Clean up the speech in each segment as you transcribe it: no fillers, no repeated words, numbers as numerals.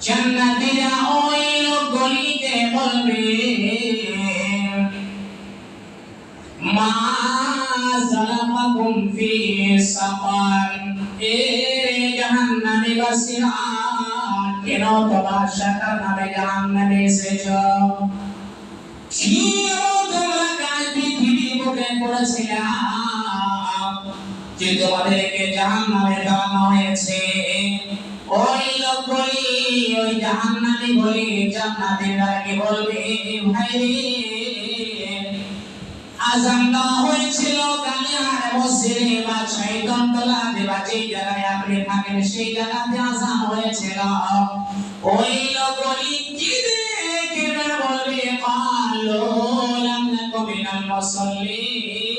জান্নাতীরা ওই লোকগুলিকে বলবে, মা সালাকাকুম ফি সাকার, এ জাহান্নামী বাসীরা কেন তোমরা সাকার নামে জাহান্নামে এসেছো? কি তোমরা কাল পৃথিবী বুকে করেছিলে যে তোমাদেরকে জাহান্নামে ফেলানো হয়েছে? ওই লোকগুলি, ওই জাহান্নামী বলি জান্নাতীরা কি বলবে, ভাই আযান দেওয়া হয়েছিল কালিয়ার মসজিদে বা শহীদতলা দেবা যে জায়গায় আপনি থাকেন সেই জায়গাতে আযান হয়েছিল। ওই লোকগুলি কেঁদে কেঁদে বলবে, ক্বালু লাম নাকু মিনাল মুসাল্লিন,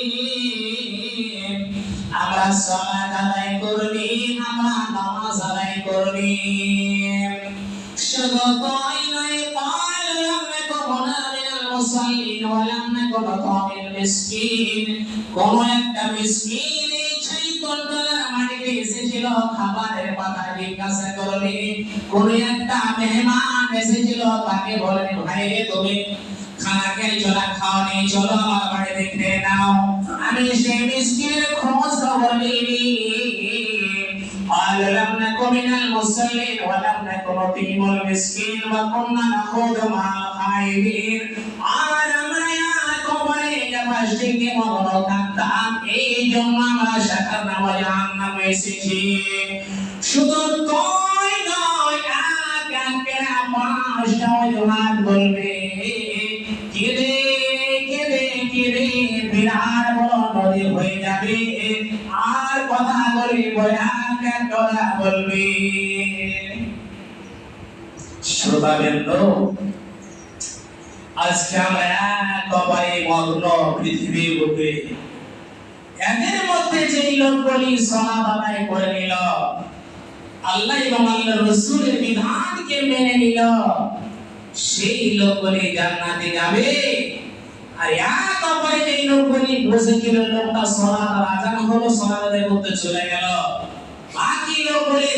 আমরা সালাত আদায় করিনি, আমরা নামাজ আদায় করিনি। শুধু তাই নয়, ক্বালু লাম নাকু মিনাল মুসাল্লিন ওয়া লাম নাকু নুত'মিল মিসকিন, কোন একটা মিসকিন এই শহীদতলার মাটিতে এসেছিল খাবারের পাতা জিজ্ঞাসা করলে, কোন একটা মেহমান এসেছিল তাকে বলেন, ভাই রে তুমি খানা খেয়েছো না খাওনি, চলো আমার বাড়িতে খেয়ে নাও। আমি সেই মিসকিনের খোঁজ খবর নিইনি। قال لم نكن من المصلين ولم نكن نطعم المسكين وكنا نخوض مع الخائضين, আর আমরা কবরে যাবার থেকে মগ্ন থাকতাম, এই জন্য আমরা সাকার নামে জাহান্নামে এসেছি। শুধু তাই নয়, একের পাঁচটা ওয়াজহাত বলবে, কেঁদে কেঁদে কেঁদে বিরাট বড় নদী হয়ে যাবে, আর কথা বলবে ভয়ানক কথা বলবে। শ্রোতাবৃন্দ, আজকে আমরা একেবারে মগ্ন পৃথিবীর বুকে। এদের মধ্যে যেই লোকগুলি সালাত আদায় করে নিল, আল্লাহ এবং আল্লাহর রাসূলের বিধানকে মেনে নিল, সেই লোকগুলি জান্নাতে যাবে। আর একেবারে যেই লোকগুলি বসেছিল, লোকটা সালাত আর আযান হলো, সালাত আদায় করতে চলে গেল, বাকি লোকগুলি